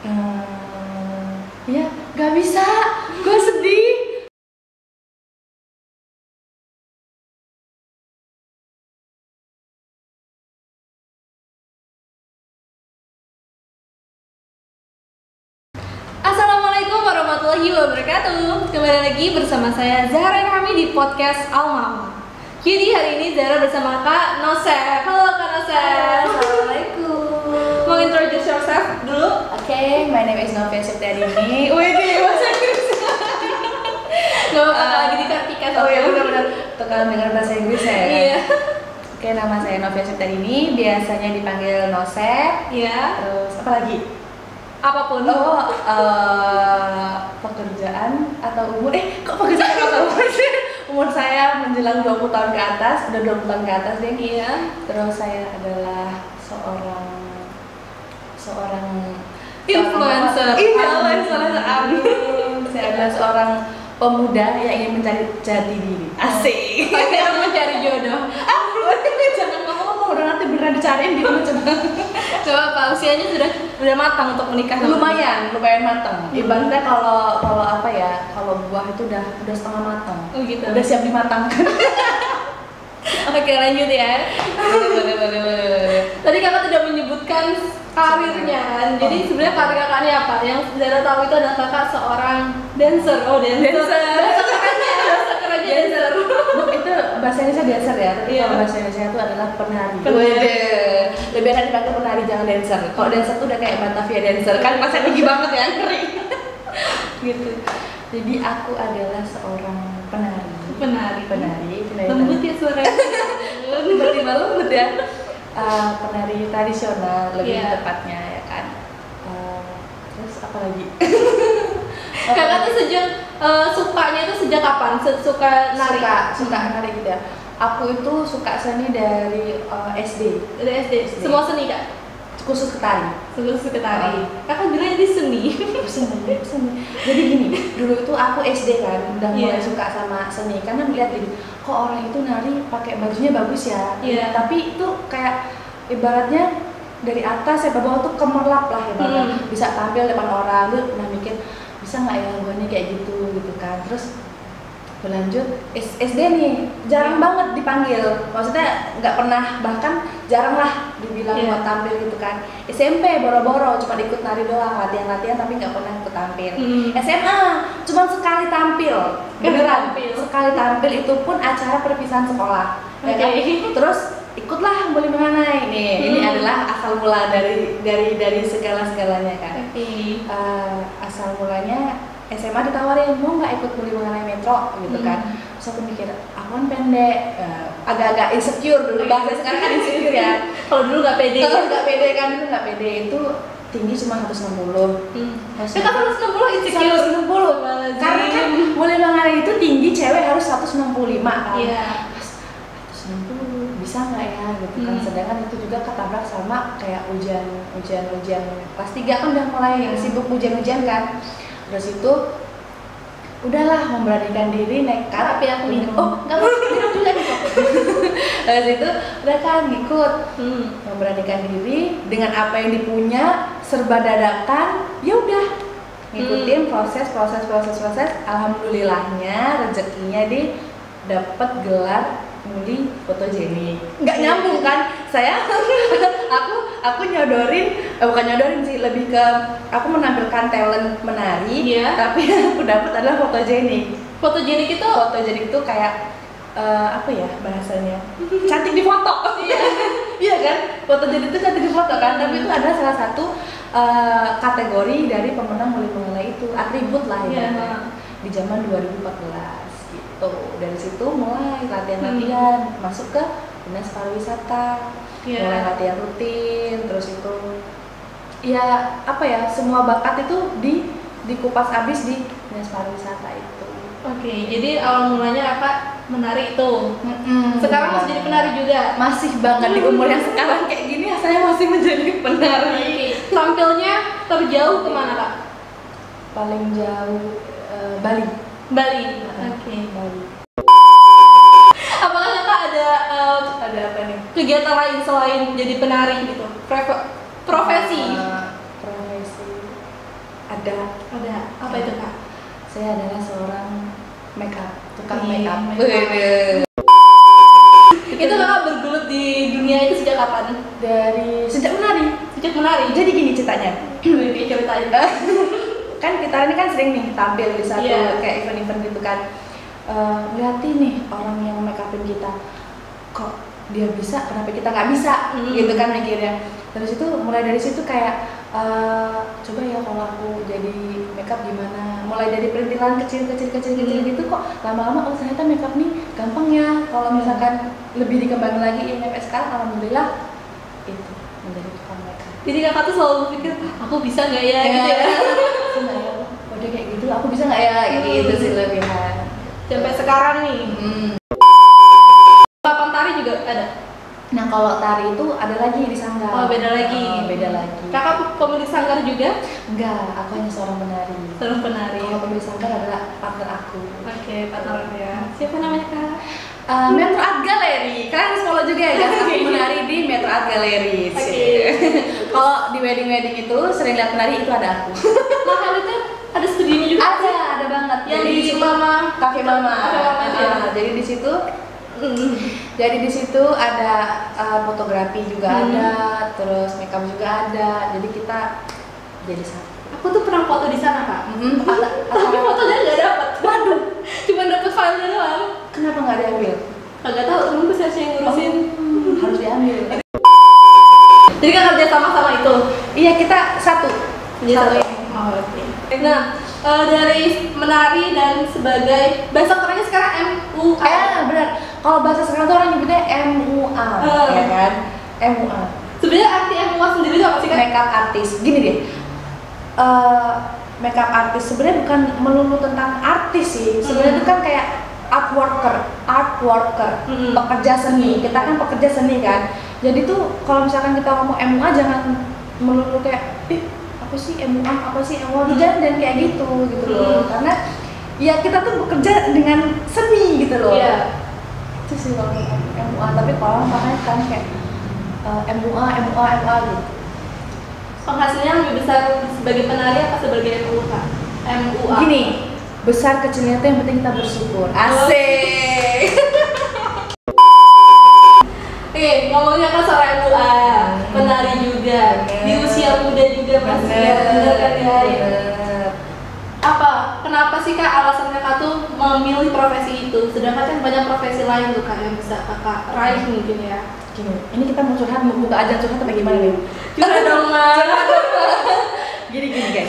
Ya, gak bisa. Gue sedih. Assalamualaikum warahmatullahi wabarakatuh. Kembali lagi bersama saya Zahra kami di podcast Alma. Jadi hari ini Zahra bersama Kak Nosef. Halo Kak Nosef. Assalamualaikum. Mau introduce yourself dulu? Oke, my name is Novia Septiadini. Wih, bahasa Inggris. Gak apa-apa, lagi di Kartika. Oh ya benar-benar. Untuk kalian dengar bahasa Inggris ya. Iya. Oke, nama saya Novia Septiadini. Biasanya dipanggil Nosef. Iya. Terus apa lagi? Apapun. Pekerjaan atau umur? Kok pekerjaan atau umur sih? Umur saya menjelang 20 tahun ke atas, udah 20 tahun ke atas deh. Iya. Terus saya adalah seorang Influencer. Saya adalah seorang pemuda yang ingin mencari jati diri. Asik. Akhirnya mencari jodoh. Jangan ngomong, udah nanti beneran dicariin gitu coba. Coba apa? Usianya sudah matang untuk menikah. Lumayan matang. Ibaratnya kalau apa ya? Kalau buah itu udah setengah matang. Oh gitu. Udah siap dimatangkan. Oke, lanjut ya. Boleh. Tadi kakak tidak menyebutkan karirnya kan. Jadi sebenarnya karir kakak ini apa? Yang Zara tahu itu adalah kakak seorang dancer. Oh, dancer. Bahasa kerennya dancer. Itu bahasa Indonesia dancer ya, tapi Iya. kalau bahasa Indonesia itu adalah penari. Penari. Lebih enak dipakai penari, jangan dancer. Kalau dancer tuh udah kayak Batavia dancer, kan masa tinggi banget ya, ngeri. Gitu. Jadi aku adalah seorang penari. Lembut ya suaranya. Tiba-tiba lembut ya. Penari tradisional lebih Iya. tepatnya ya kan. Terus apa lagi? Kakak tuh sukanya itu sejak kapan? Suka nari? Suka nari gitu ya. Aku itu suka seni dari SD. Dari SD. Semua seni kak? Khusus ke tari. Khusus ke tari. Kakak bilang ini seni. Seni. Jadi gini, dulu itu aku SD kan udah mulai Iya. suka sama seni karena melihat gini, kok orang itu nari pakai bajunya bagus ya. Iya. Tapi itu kayak ibaratnya dari atas sampai bawah tuh kemerlap lah ibaratnya. Bisa tampil depan orang, lu pernah mikir bisa nggak ya gue nih kayak gitu kan. Terus berlanjut SD nih jarang banget dipanggil, maksudnya nggak pernah, bahkan jarang lah dibilang buat tampil gitu kan. SMP boro-boro cuma ikut nari doang, latihan tapi nggak pernah ikut tampil. SMA cuma sekali tampil, beneran sekali tampil, itu pun acara perpisahan sekolah. Ya kan? Terus ikutlah Boleh Menganai nih. Ini adalah asal mula dari segala-segalanya kan. Asal mulanya SMA ditawarin, mau nggak ikut Boleh Menganai Metro gitu kan. Terus aku mikir, aku kan pendek, agak-agak insecure dulu, bahasa sekarang kan insecure ya. Kalau dulu nggak pede. Kalau nggak pede kan, dulu nggak pede, itu tinggi cuma 160. Kita 160 insecure. 160. Karena kan Boleh Menganai itu tinggi cewek harus 165 kan. Iya. 160 bisa nggak ya gitu kan. Sedangkan itu juga ketabrak sama kayak ujian kelas 3 kan udah mulai sibuk ujian kan. Terus itu udahlah memberanikan diri nekat. Tapi aku minum. Nggak mau minum juga gitu. Terus itu udah kan ngikut, memberanikan diri dengan apa yang dipunya, serba dadakan, ya udah ngikutin proses. Alhamdulillahnya rezekinya dapat gelar mudi fotogenik. Nggak nyambung kan? Saya aku bukan nyodorin sih, lebih ke aku menampilkan talent menari, tapi yang aku dapat adalah fotogenik. Fotogenik itu kayak apa ya bahasanya? Cantik di foto. Iya kan? Fotogenik itu cantik di foto kan, tapi itu adalah salah satu kategori dari pemenang Boleh Menganai itu, atribut lah ya. Di zaman 2014 gitu. Dari situ mulai latihan masuk ke dinas pariwisata. Mulai latihan rutin, terus itu ya apa ya, semua bakat itu dikupas habis di dinas pariwisata itu. Oke, jadi awal mulanya apa menari itu. Sekarang masih jadi penari juga. Masih banget di umur yang sekarang kayak gini, saya masih menjadi penari. Tampilnya terjauh kemana kak? Paling jauh Bali. Oke. Bali. Apakah kakak ada apa nih? kegiatan lain selain jadi penari gitu? Profesi? Profesi Ada. Ada. Apa itu Kak? Saya adalah seorang make up, tukang Iya, make up. make up. Itu Kakak bergelut di dunia itu sejak kapan? Dari sejak menari. Sejak menari. Jadi gini ceritanya. Oke, ceritain. Kan kita ini kan sering nih tampil di satu Iya. kayak event-event gitu kan. Lihatin nih orang yang make upin kita, kok dia bisa, kenapa kita nggak bisa, gitu kan mikirnya. Terus itu mulai dari situ kayak coba ya kalau aku jadi make up gimana. Mulai dari perintilan kecil gitu kok lama-lama oh ternyata make up nih gampang ya. Kalau misalkan lebih dikembangin lagi sampai sekarang alhamdulillah itu menjadi tukang make up. Jadi Kakak tuh selalu berpikir, aku bisa nggak ya? Gitu ya. Bisa nggak ya? Udah kayak gitu, aku bisa nggak ya? Gitu sih lebihan. Sampai sekarang nih. Papan tari juga ada. Nah kalau tari itu ada lagi di sanggar. Oh, beda lagi. Beda lagi. Kakak pemilik sanggar juga? Enggak, aku hanya seorang penari. Seorang penari. Kalau pemilik sanggar adalah partner aku. Oke, partner ya. Siapa namanya Kak? Metro Art Gallery. Kalian harus follow juga ya guys. Aku menari di Metro Art Gallery. Oke. Kalau di wedding itu sering lihat penari itu ada aku. Mahal itu ada studionya juga? Ada banget. Yang Jadi di situ- Mama. Cafe Mama. Cafe Mama, ya. Jadi di situ Jadi di situ ada fotografi juga ada, terus makeup juga ada. Jadi kita jadi satu. Aku tuh pernah foto di sana Kak. Tapi fotonya nggak dapat. Waduh, Cuma dapat filenya doang. kenapa nggak diambil? Kagak tahu, temenku saya yang ngurusin. Harus diambil. Jadi kan kerja sama-sama itu. Iya kita satu. Jadi satu. Oh, oke. Nah, dari menari dan sebagai bahasa kerennya sekarang MUA. Benar. Kalau bahasa sekarang tuh orang nyebutnya MUA, ya kan? MUA. Sebenarnya arti MUA sendiri itu apa sih Kak? Makeup artist. Gini deh. Makeup artist sebenarnya bukan melulu tentang artis sih. Sebenarnya itu kan kayak art worker, pekerja seni. Kita kan pekerja seni kan. Jadi tuh kalau misalkan kita ngomong MUA jangan melulu kayak apa sih MUA dan kayak gitu loh. Karena ya kita tuh bekerja dengan seni gitu loh. Iya. Itu sih kalau MUA, tapi kalau makanya kan kayak MUA gitu. Penghasilannya lebih besar sebagai penari apa sebagai MUA? MUA. Gini, besar kecilnya itu yang penting kita bersyukur. Asik. Ngomongnya kan soal MUA, penari juga, di usia muda juga masih bener kan ya? Kenapa sih Kak alasan Kakak tuh memilih profesi itu? Sedangkan kan banyak profesi lain tuh Kak yang bisa Kakak raih mungkin ya. Gini, ini kita mau curhat, mau buka aja curhat apa gimana nih? Curhat dong Mas. Gini guys,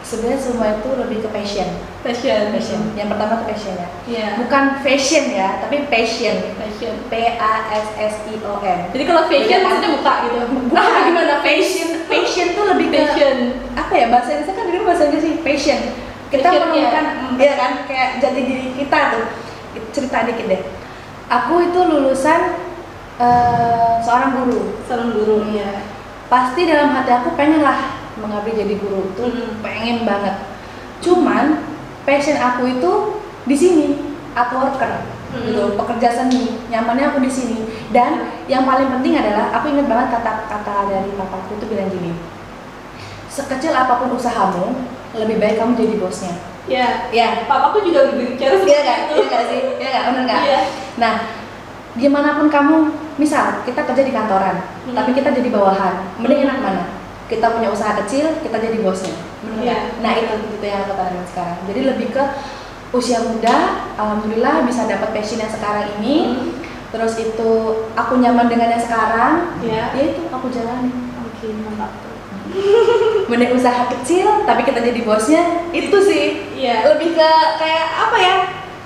sebenarnya semua itu lebih ke passion. Yang pertama tuh passion ya. Iya. Bukan fashion ya, tapi passion. Passion. PASSION. Jadi kalau fashion maksudnya muka gitu. Bukan gimana passion tuh lebih ke apa ya, bahasa Inggrisnya kan dulu bahasa Inggris sih passion. Kita Passion, menemukan ya kan kayak jati diri kita tuh. Cerita dikit deh. Aku itu lulusan seorang guru. Ya. Pasti dalam hati aku pengen lah mengabdi jadi guru tuh, pengen banget. Cuman passion aku itu di sini, art worker, gitu, pekerja seni. Nyamannya aku di sini. Dan yang paling penting adalah aku ingat banget kata dari papaku itu bilang gini, sekecil apapun usahamu, lebih baik kamu jadi bosnya. Ya. Papaku juga berbicara seperti itu. Iya nggak sih? Iya nggak? Bener nggak? Iya. Nah, gimana pun kamu, misal kita kerja di kantoran, tapi kita jadi bawahan, mending enak mana? Kita punya usaha kecil, kita jadi bosnya. Bener nggak? Nah itu yang aku tanamin sekarang. Jadi lebih ke usia muda, alhamdulillah bisa dapat passion yang sekarang ini. Terus itu aku nyaman dengan yang sekarang, ya itu aku jalani. Oke, mantap. Mending usaha kecil, tapi kita jadi bosnya, itu sih. Iya. Lebih ke kayak apa ya?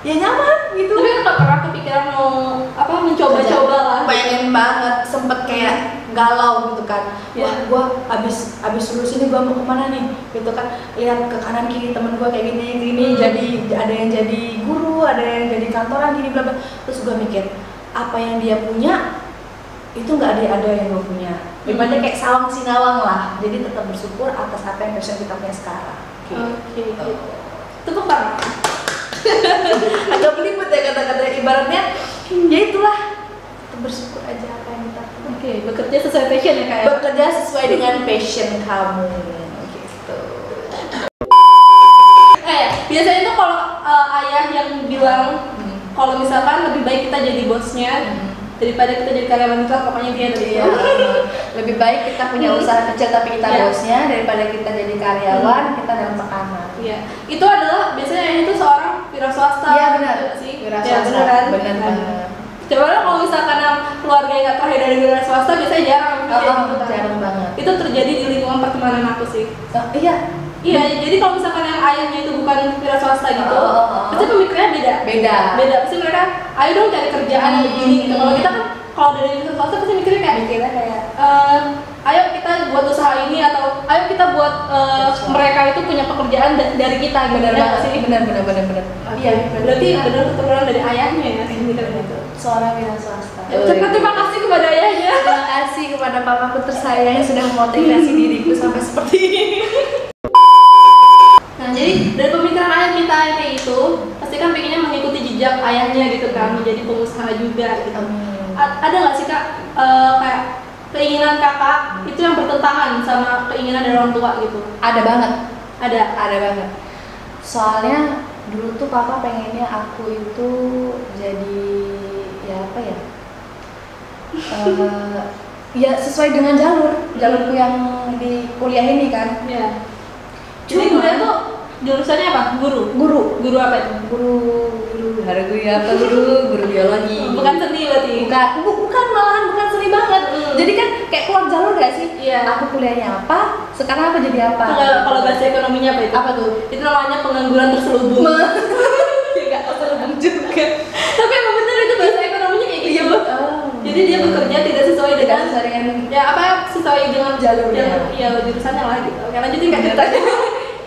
Ya nyaman gitu. Tapi nggak pernah kepikiran mau mencoba-coba lah. Pengen banget, sempet kayak galau gitu kan. Wah, gua abis lulus ini gua mau kemana nih? Gitu kan. Lihat ke kanan kiri temen gua kayak gini. Jadi ada yang jadi guru, ada yang jadi kantoran gini bla bla. Terus gua mikir, apa yang dia punya itu nggak ada yang gua punya. Ibaratnya kayak sawang sinawang lah. Jadi tetap bersyukur atas apa yang passion kita punya sekarang. Oke. Tepuk tangan. Agak belibet ya kata-kata, ibaratnya ya itulah, kita bersyukur aja apa yang kita punya. Oke, bekerja sesuai passion ya Kak ya? Bekerja sesuai dengan passion kamu gitu. biasanya tuh kalau ayah yang bilang kalau misalkan lebih baik kita jadi bosnya daripada kita jadi karyawan, itu pokoknya dia Iya, lebih baik kita punya usaha kecil tapi kita bosnya daripada kita jadi karyawan kita dalam tekanan. Iya, itu adalah biasanya itu seorang wira swasta. Iya benar sih. wira Ya, swasta, benar kan? benar banget. Coba kalau misalkan keluarga yang nggak terakhir dari wira swasta biasanya jarang gitu kan. Jarang banget. Itu terjadi di lingkungan pertemanan aku sih. Iya, jadi kalau misalkan yang ayahnya itu bukan wira swasta gitu, pasti pemikirannya beda. Pasti mereka, ayo dong cari kerjaan yang begini gitu. Kalau kita kan, kalau dari wira swasta pasti mikirnya kayak, ayo kita buat usaha ini atau ayo kita buat mereka itu punya pekerjaan dari kita. benar banget sih. Benar. Iya, berarti benar keturunan dari ayahnya ya sih mikirnya gitu. Seorang wira swasta. Terima kasih kepada ayahnya. Terima kasih kepada papaku tersayang yang sudah memotivasi diriku sampai seperti ini. Nah, jadi dari pemikiran ayah kita kayak itu, pasti kan pengennya mengikuti jejak ayahnya gitu kan, menjadi pengusaha juga gitu. Ada nggak sih kak kayak keinginan kakak itu yang bertentangan sama keinginan dari orang tua gitu? Ada banget. Ada Banget. Soalnya dulu tuh papa pengennya aku itu jadi ya apa ya? Ya sesuai dengan jalurku yang di kuliah ini kan. Iya. Jadi kuliah tuh jurusannya apa? Guru apa itu? Guru guru biologi. Bukan seni berarti? Bukan malahan bukan seni banget. Jadi kan kayak keluar jalur gak sih? Iya. Aku kuliahnya apa? Sekarang aku jadi apa? Kalau bahasa ekonominya apa itu? Apa tuh? Itu namanya pengangguran terselubung. Tidak terselubung juga. Tapi emang bener itu bahasa ekonominya kayak gitu. Jadi dia bekerja tidak sesuai dengan sesuai dengan jalurnya. Ya jurusannya lah gitu. Karena jadi nggak ceritanya.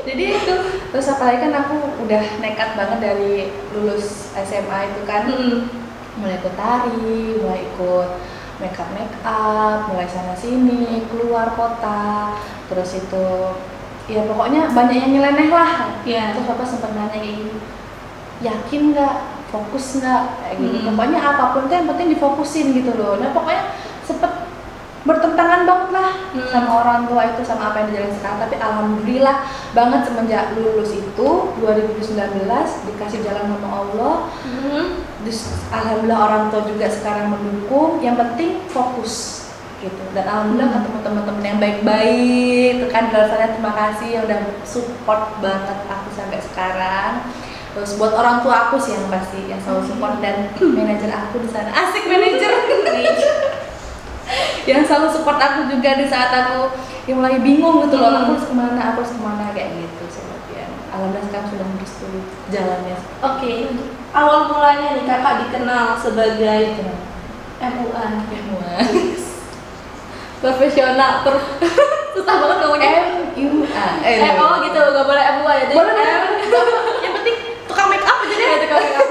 Jadi itu terus apalagi kan aku udah nekat banget dari lulus SMA itu kan. Mulai ikut tari, mulai ikut make up, mulai sana sini, keluar kota, terus itu ya pokoknya banyak yang nyeleneh lah. Terus papa sempat nanya kayak gini, yakin nggak, fokus nggak, kayak gitu. Pokoknya apapun tuh yang penting difokusin gitu loh. Nah pokoknya sempet bertentangan banget lah sama orang tua itu, sama apa yang dijalani sekarang. Tapi alhamdulillah banget semenjak lulus itu 2019 dikasih jalan sama Allah. Alhamdulillah orang tua juga sekarang mendukung. Yang penting fokus gitu. Dan alhamdulillah ketemu teman-teman yang baik-baik. Kan rasanya terima kasih yang udah support banget aku sampai sekarang. Terus buat orang tua aku sih yang pasti yang selalu support, dan manajer aku di sana. Asik manajer. Yang selalu support aku juga di saat aku yang mulai bingung gitu loh, aku harus kemana kayak gitu seperti. Alhamdulillah sekarang sudah merestui jalannya. Oke. Awal mulanya nih kakak dikenal sebagai MUA. Profesional susah banget ngomongnya. MUA. Gitu, nggak boleh MUA ya. Boleh. Yang penting tukang make up aja deh. Tukang make up.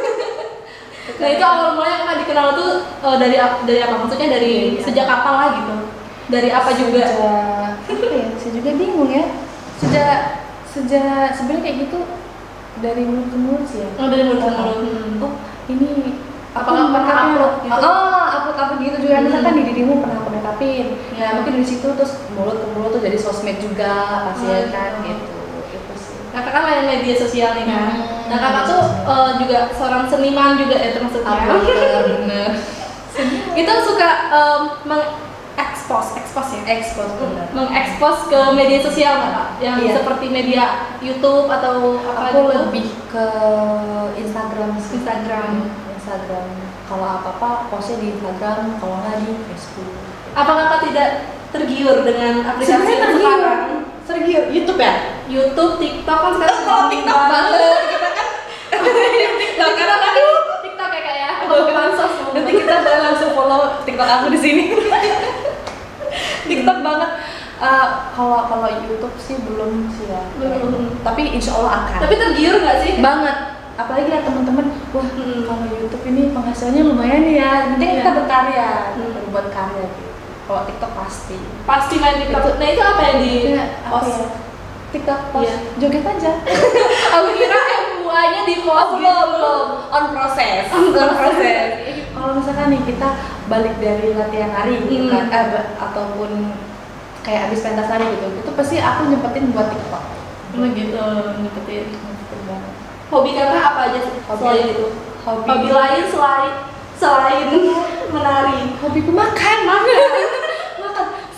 Nah itu awal mulanya kakak dikenal tuh dari apa? Maksudnya dari sejak kapan lah gitu? Dari apa juga? Saya juga bingung ya. Sejak sebenarnya kayak gitu dari mulut ke mulut sih ya. Dari mulut ke mulut. Ini apakah pernah upload gitu? Upload gitu juga. Misalkan di dirimu pernah aku make upin. Nah mungkin dari situ terus mulut ke mulut tuh jadi sosmed juga pasti ya kan gitu. Kakak kan main media sosial nih kan. Nah kakak tuh juga seorang seniman juga ya termasuknya. Bener. Itu suka mengekspos mengekspos ke media sosial nggak kak? Yang seperti media YouTube atau apa aku gitu? Lebih ke Instagram. Kalau apa postnya di Instagram, kalau nggak di Facebook. Apa kakak tidak tergiur dengan aplikasi yang sekarang? Tergiur YouTube ya? YouTube, TikTok kan sekarang. Kalau TikTok banget kita kan. TikTok karena TikTok ya. Pansos. Nanti kita langsung follow TikTok aku di sini. TikTok banget. Kalau YouTube sih belum sih ya. Belum. Tapi insya Allah akan. Tapi tergiur nggak sih? Banget. Apalagi lihat teman-teman, wah kalau YouTube ini penghasilannya lumayan ya. Nanti kita berkarya, berbuat karya gitu. Kalau TikTok pasti main TikTok. Nah itu apa yang di post? TikTok post joget aja. Aku kira MUA-nya di post belum on proses. Kalau misalkan nih kita balik dari latihan nari gitu kan, ataupun kayak abis pentas nari gitu, itu pasti aku nyempetin buat TikTok. Gitu nyempetin banget. Hobi kakak apa aja sih selain itu? Hobi lain selain menari. Hobiku makan.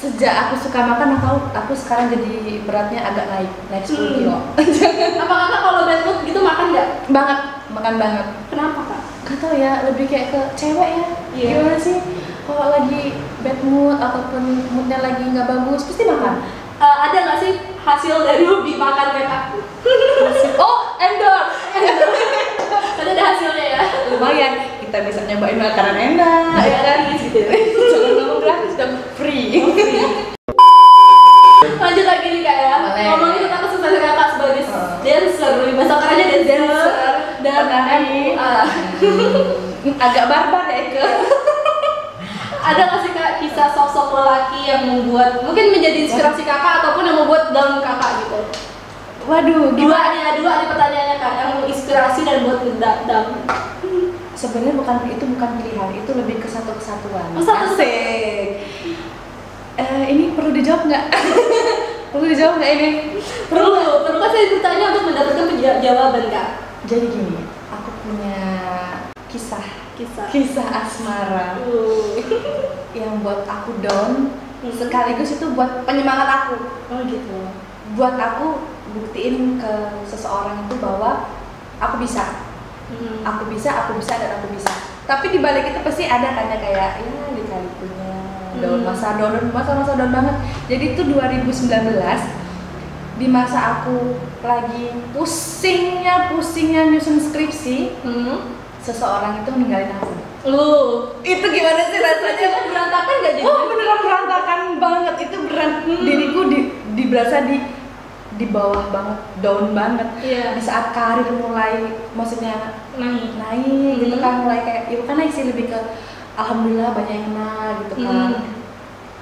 Sejak aku suka makan, aku sekarang jadi beratnya agak naik 10 kilo. Apa kakak kalau bad mood gitu makan nggak? Makan banget. Kenapa kak? Gak tau ya, lebih kayak ke cewek ya. Iya. Gimana sih? Kalau lagi bad mood ataupun moodnya lagi nggak bagus, pasti makan. Ada nggak sih hasil dari hobi makan kakak? Oh, endorse. Ada hasilnya ya? Lumayan, kita bisa nyobain makanan enak, ya kan? Gitu ya. Jangan ngomong gratis, dan free. Lanjut lagi nih kak ya. Boleh. Ngomongin tentang kesuksesan kakak sebagai dancer, bahasa kerennya dancer dan MUA. Agak barbar ya itu. Ada nggak sih kak kisah sosok lelaki yang membuat mungkin menjadi inspirasi kakak ataupun yang membuat down kakak gitu? Waduh, Dua nih pertanyaannya kak, yang menginspirasi dan buat down. Sebenarnya itu bukan pilihan, itu lebih ke satu kesatuan. Asik. Ini perlu dijawab nggak? Perlu dijawab nggak ini? Perlu kan saya bertanya untuk mendapatkan jawaban kak. Jadi gini, aku punya kisah asmara yang buat aku down, sekaligus itu buat penyemangat aku. Oh gitu. Buat aku buktiin ke seseorang itu bahwa aku bisa. Aku bisa dan aku bisa. Tapi di balik itu pasti ada kayak ya lika-likunya masa down banget. Jadi itu 2019 di masa aku lagi pusingnya nyusun skripsi, seseorang itu meninggalin aku. Itu gimana sih rasanya? Berantakan gak jadi? Oh beneran berantakan banget, itu beneran diriku berasa di bawah banget, down banget. Di saat karir mulai maksudnya naik gitu kan, mulai kayak ya bukan naik sih, lebih ke alhamdulillah banyak yang kenal gitu kan.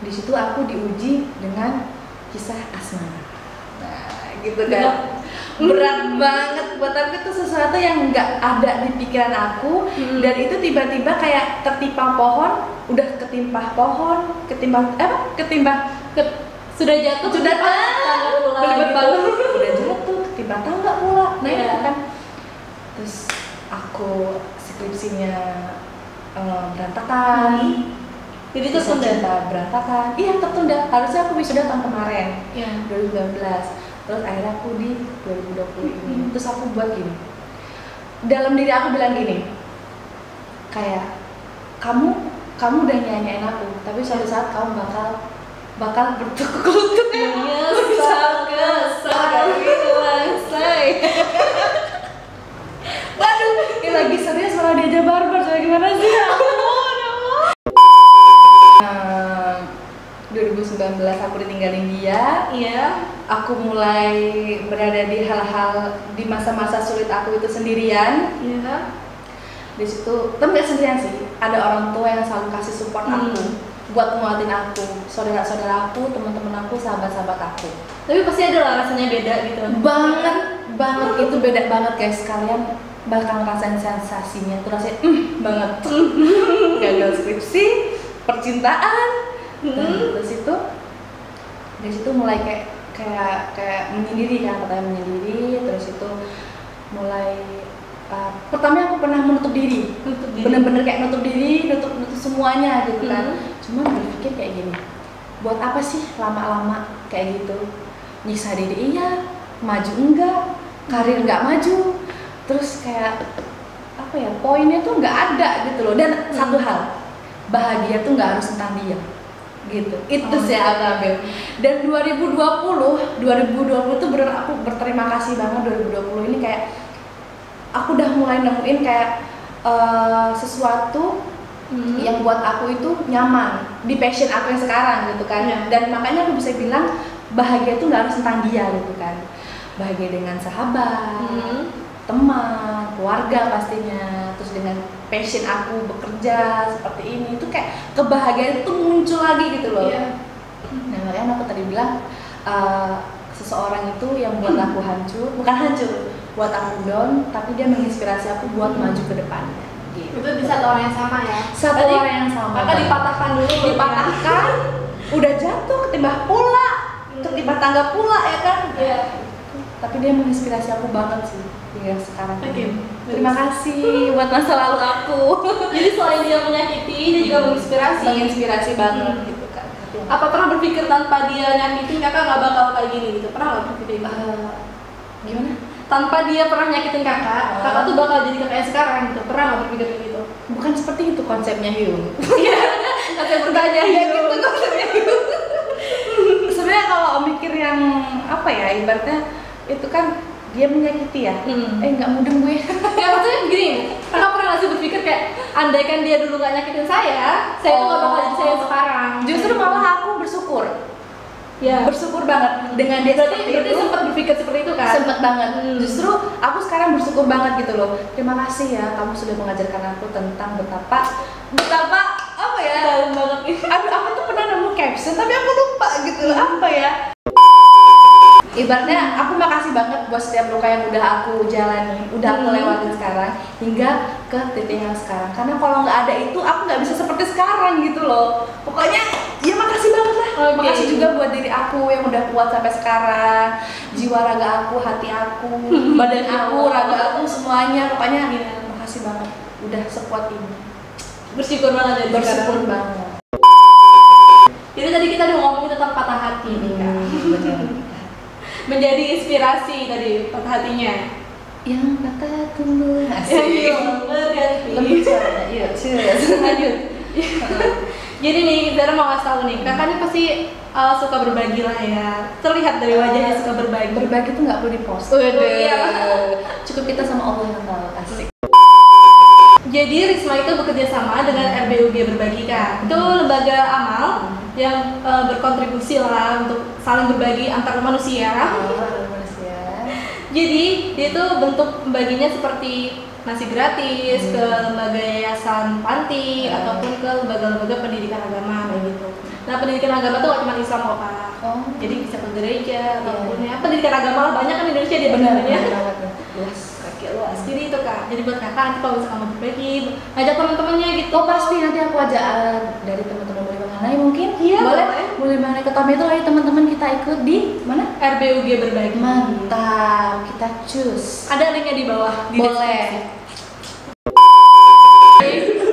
Di situ aku diuji dengan kisah asmara. Nah, gitu kan. Berat banget buat aku, itu sesuatu yang nggak ada di pikiran aku. Dan itu tiba-tiba kayak ketimpa pohon, udah ketimpa pohon, sudah jatuh, udah jatuh, ketimpa tangga pula. Nah itu kan. Terus aku skripsinya berantakan. Jadi tertunda. Berantakan. Iya tertunda. Harusnya aku wisuda tahun kemarin, 2019. Terus akhirnya aku di 2020 ini. Terus aku buat gini. Dalam diri aku bilang gini. Kayak kamu udah nyanyiin aku, tapi suatu saat kamu bakal bertukuk lutut ya. Waduh, ini lagi serius malah diajak barbar, gimana sih? 2019 aku ditinggalin dia. Aku mulai berada di hal-hal di masa-masa sulit aku itu sendirian. Di situ, tapi nggak sendirian sih. Ada orang tua yang selalu kasih support aku, buat nguatin aku, saudara-saudara aku, teman-teman aku, sahabat-sahabat aku. Tapi pasti ada lah rasanya beda gitu. Banget itu beda banget guys. Kalian bakal ngerasain sensasinya tuh, rasanya banget. Gagal skripsi, percintaan. Dari situ mulai kayak menyendiri kan, katanya menyendiri. Terus itu mulai pertama aku pernah menutup diri. Bener-bener kayak nutup diri, nutup semuanya gitu kan. Cuma berpikir kayak gini, buat apa sih lama-lama kayak gitu, nyiksa diri iya, maju enggak, karir enggak maju, terus kayak apa ya, poinnya tuh enggak ada gitu loh. Dan satu hal, bahagia tuh enggak harus tentang dia gitu. Itu sih aku ambil. Dan 2020 tuh bener aku berterima kasih banget. 2020 ini kayak aku udah mulai nemuin kayak sesuatu yang buat aku itu nyaman di passion aku yang sekarang gitu kan. Dan makanya aku bisa bilang bahagia itu nggak harus tentang dia gitu kan. Bahagia dengan sahabat, teman, keluarga pastinya, terus dengan passion aku bekerja seperti ini, itu kayak kebahagiaan itu muncul lagi gitu loh. Nah makanya aku tadi bilang seseorang itu yang buat aku bukan hancur, buat aku down, tapi dia menginspirasi aku buat maju ke depannya. Gitu. Itu di satu orang yang sama ya? Satu orang yang sama. Maka dipatahkan dulu. Dipatahkan, udah jatuh, ketimpa pula, ketimpa tangga pula ya kan? tapi dia menginspirasi aku banget sih hingga sekarang. Oke. Terima kasih buat masa lalu aku. Jadi selain dia menyakiti, dia juga menginspirasi banget gitu kan. Apa pernah berpikir tanpa dia nyakitin kakak nggak bakal kayak gini gitu? Pernah nggak berpikir gitu? Gimana? Tanpa dia pernah nyakitin kakak, kakak tuh bakal jadi kakak yang sekarang gitu. Pernah nggak berpikir kayak gitu? Bukan seperti itu konsepnya Hyun. Iya, kakak bertanya Ya gitu. gitu konsepnya Hyun. Sebenarnya kalau mikir yang apa ya, ibaratnya itu kan dia menyakiti ya. Nggak mudeng gue. Ya maksudnya begini, kakak pernah nggak sih berpikir kayak andaikan dia dulu nggak nyakitin saya tuh nggak bakal jadi saya yang sekarang. Justru malah aku bersyukur. Ya. Bersyukur banget dengan dia Berarti seperti itu. sempat berpikir seperti itu kan? Sempet banget. Justru aku sekarang bersyukur banget gitu loh. Terima kasih ya kamu sudah mengajarkan aku tentang betapa apa ya? Dalam banget nih. Aduh, aku tuh pernah nemu caption tapi aku lupa gitu loh. Apa ya? Ibaratnya aku makasih banget buat setiap luka yang udah aku jalani, udah aku lewatin sekarang hingga ke titik yang sekarang. Karena kalau nggak ada itu aku nggak bisa seperti sekarang gitu loh. Pokoknya ya makasih banget lah. Makasih juga buat diri aku yang udah kuat sampai sekarang. Jiwa raga aku, hati aku, badan aku, raga aku semuanya. Pokoknya makasih banget udah sekuat ini. Bersyukur banget dari Bersyukur sekarang. banget. Jadi tadi kita udah ngomongin tentang patah hati nih kak. Bener. Menjadi inspirasi tadi patah hatinya. Yang patah tumbuh Iya, berganti. Lembut suaranya, iya, cheers. Lanjut. Jadi nih, Zara mau ngasih tahu nih, kakak ini pasti suka berbagi lah ya. Terlihat dari wajahnya suka berbagi. Berbagi tuh nggak perlu di-post. Iya. Cukup kita sama Allah yang tahu. Asik. Jadi Risma itu bekerja sama dengan RBUG Berbagi Kak. Itu lembaga amal yang berkontribusi lah untuk saling berbagi antar manusia. Jadi dia itu bentuk membaginya seperti nasi gratis ke lembaga yayasan panti ataupun ke lembaga-lembaga pendidikan agama kayak gitu. Nah pendidikan agama tuh gak cuma Islam kok Kak. Jadi bisa ke gereja ataupun ya pendidikan agama lah banyak kan di Indonesia dia benar-benar. Oke luas. Jadi itu Kak. Jadi buat kakak nanti kalau misalkan mau berbagi, ngajak teman-temannya gitu. Oh pasti nanti aku ajak dari teman-teman boleh mengenai mungkin. Iya boleh mengenai ke Tom itu lagi teman-teman kita ikut di mana? RBUG Berbagi. Mantap, kita cus. Ada linknya di bawah. Di Boleh.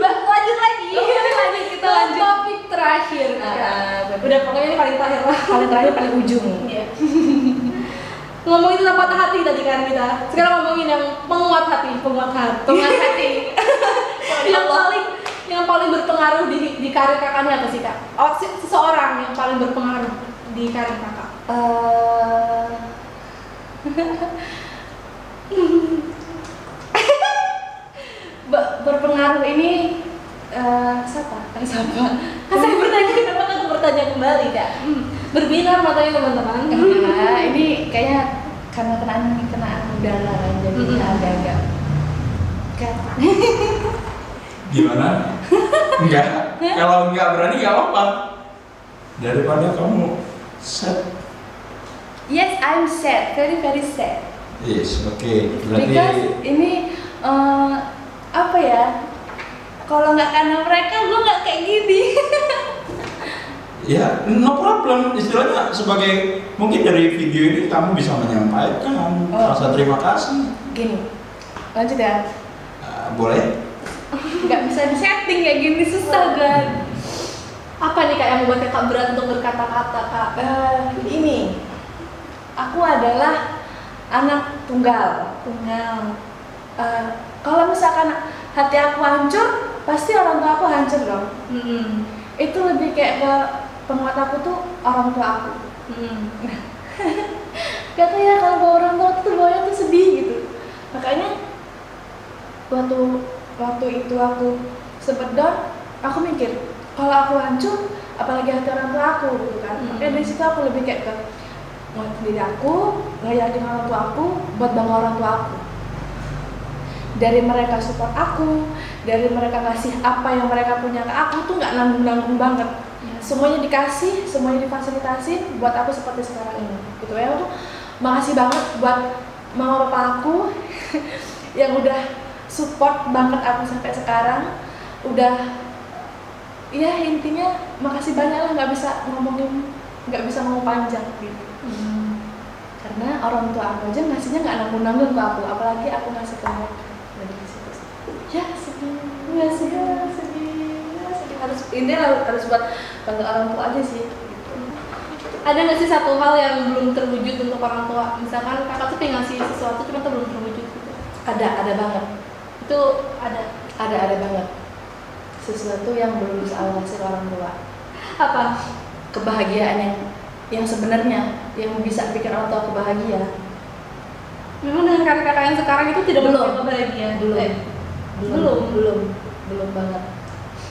Lanjut lagi. Lanjut kita lanjut. Topik terakhir. Udah pokoknya ini paling terakhir lah. Paling terakhir paling ujung. Iya. Ngomongin tentang patah hati tadi kan kita. Sekarang ngomongin yang penguat hati. yang paling berpengaruh di karir kakaknya apa sih kak? Oh, seseorang yang paling berpengaruh di karir kakak. Berpengaruh ini siapa? Kan saya bertanya, kenapa aku bertanya kembali kak? Berbinar matanya teman-teman. Ini kayaknya karena kenaan udara jadi agak-agak Gimana? Enggak. Kalau enggak berani enggak apa-apa. Daripada kamu sad. Yes, I'm sad, very very sad. Yes, oke. Berarti Because ini apa ya? Kalau nggak karena mereka, gue nggak kayak gini. ya no problem. Istilahnya sebagai mungkin dari video ini kamu bisa menyampaikan rasa terima kasih. Gini, lanjut ya. Boleh? Nggak bisa disetting kayak gini, susah kan? Apa nih kak yang membuat kakak berat untuk berkata-kata kak? Ini, aku adalah anak tunggal. Kalau misalkan hati aku hancur, pasti orang tua aku hancur dong. Itu lebih kayak ke penguat aku tuh orang tua aku. Katanya kalau bawa orang tua tuh bawanya tuh sedih gitu. Makanya waktu itu aku sempet down, aku mikir kalau aku hancur, apalagi hati orang tua aku gitu kan. Makanya dari situ aku lebih kayak ke nguatin diri aku, ngajakin orang tua aku buat bangga orang tua aku. Dari mereka support aku, dari mereka ngasih apa yang mereka punya ke aku tuh nggak nanggung-nanggung banget. Semuanya dikasih, semuanya difasilitasi buat aku seperti sekarang ini. Gitu ya, aku makasih banget buat mama papa aku yang udah support banget aku sampai sekarang. Udah, ya intinya makasih banyak lah, nggak bisa ngomong panjang gitu. karena orang tua aku aja ngasihnya nggak nanggung-nanggung ke aku, apalagi aku ngasih ke mereka. Dari situ ya sedih, ya sedih harus ini harus buat bangga orang tua aja sih. Ada nggak sih satu hal yang belum terwujud untuk orang tua? Misalkan kakak tuh pengen ngasih sesuatu cuma tuh belum terwujud gitu. Ada banget. Itu Ada banget. Sesuatu yang belum bisa aku kasih ke orang tua. apa? Kebahagiaan yang sebenarnya yang bisa bikin orang tua aku bahagia. Memang dengan karir kakak yang sekarang itu tidak Belum. membuat bahagia. Belum banget.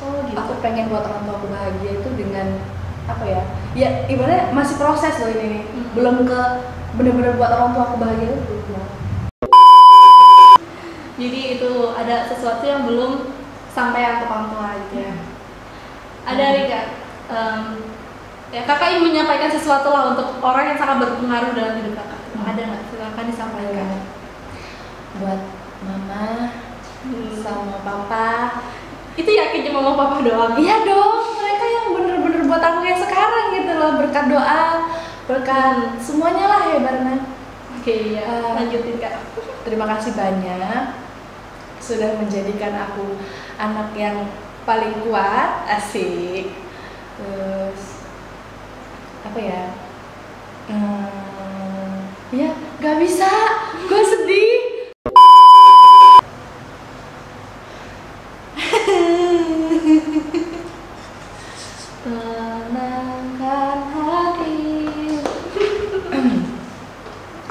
Oh gitu. Aku pengen buat orang tua aku bahagia itu dengan apa ya? Ya ibaratnya masih proses loh ini nih. Belum ke bener-bener buat orang tua aku bahagia itu belum. Jadi itu ada sesuatu yang belum sampai ke orang tua gitu ya. Ada Rika, ya kakak ingin menyampaikan sesuatu lah untuk orang yang sangat berpengaruh dalam hidup kakak. Ada nggak? Silakan disampaikan. Buat mama sama papa. Itu yakin cuma mau papa doang? Iya dong, mereka yang bener-bener buat aku kayak sekarang gitu loh, berkat doa, berkat semuanya lah ya Barna. Oke, ya lanjutin kak. Terima kasih banyak sudah menjadikan aku anak yang paling kuat, asik. Terus apa ya? Ya gak bisa, gue sedih. Tenangkan hati.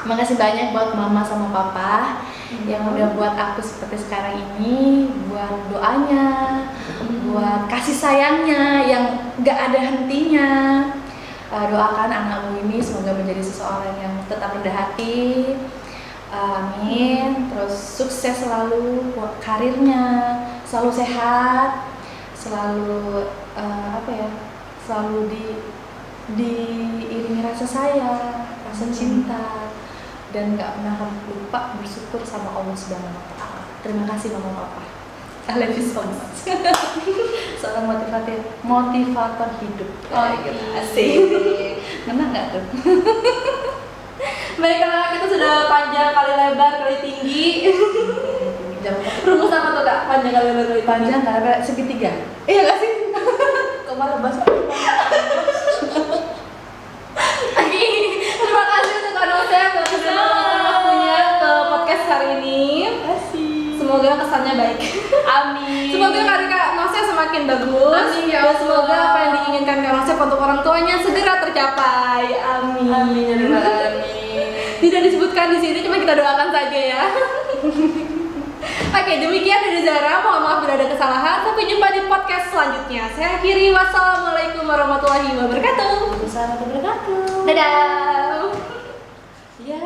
Makasih banyak buat mama sama papa yang udah buat aku seperti sekarang ini, buat doanya, buat kasih sayangnya yang gak ada hentinya. Doakan anakmu ini semoga menjadi seseorang yang tetap rendah hati. Amin. Terus sukses selalu buat karirnya, selalu sehat, selalu selalu diiringi rasa sayang, rasa cinta, dan nggak pernah lupa bersyukur sama Allah Subhanahu Wa Taala. Terima kasih mama papa. I love you so much. Seorang motivator hidup. Oh, gitu. Asik. Kena nggak tuh? Baiklah, kita sudah panjang kali lebar kali tinggi. Rumus apa tuh kak? Panjang kali lebar kali tinggi? Panjang kali lebar segitiga. Iya gak sih? Kemarin bahasa. Terima kasih untuk Kak Nose yang sudah waktunya ke podcast hari ini. Semoga kesannya baik. Amin. Semoga karir Kak Nose semakin bagus. Amin, ya Dan Allah. semoga apa yang diinginkan Kak Nose untuk orang tuanya segera tercapai. Amin. Amin. Tidak disebutkan di sini, cuma kita doakan saja ya. Oke, demikian dari Zara. Mohon maaf bila ada kesalahan. Sampai jumpa di podcast selanjutnya. Saya akhiri. Wassalamualaikum warahmatullahi wabarakatuh. Assalamualaikum warahmatullahi wabarakatuh. Dadah. Ya.